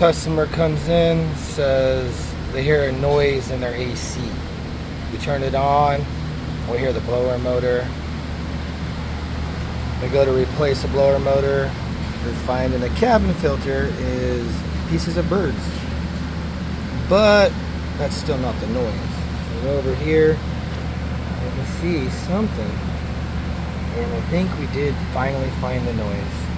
customer comes in, says they hear a noise in their AC. We turn it on, we hear the blower motor. We go to replace the blower motor. We find in the cabin filter is pieces of birds. But that's still not the noise. So we're over here, you can see something. And I think we did finally find the noise.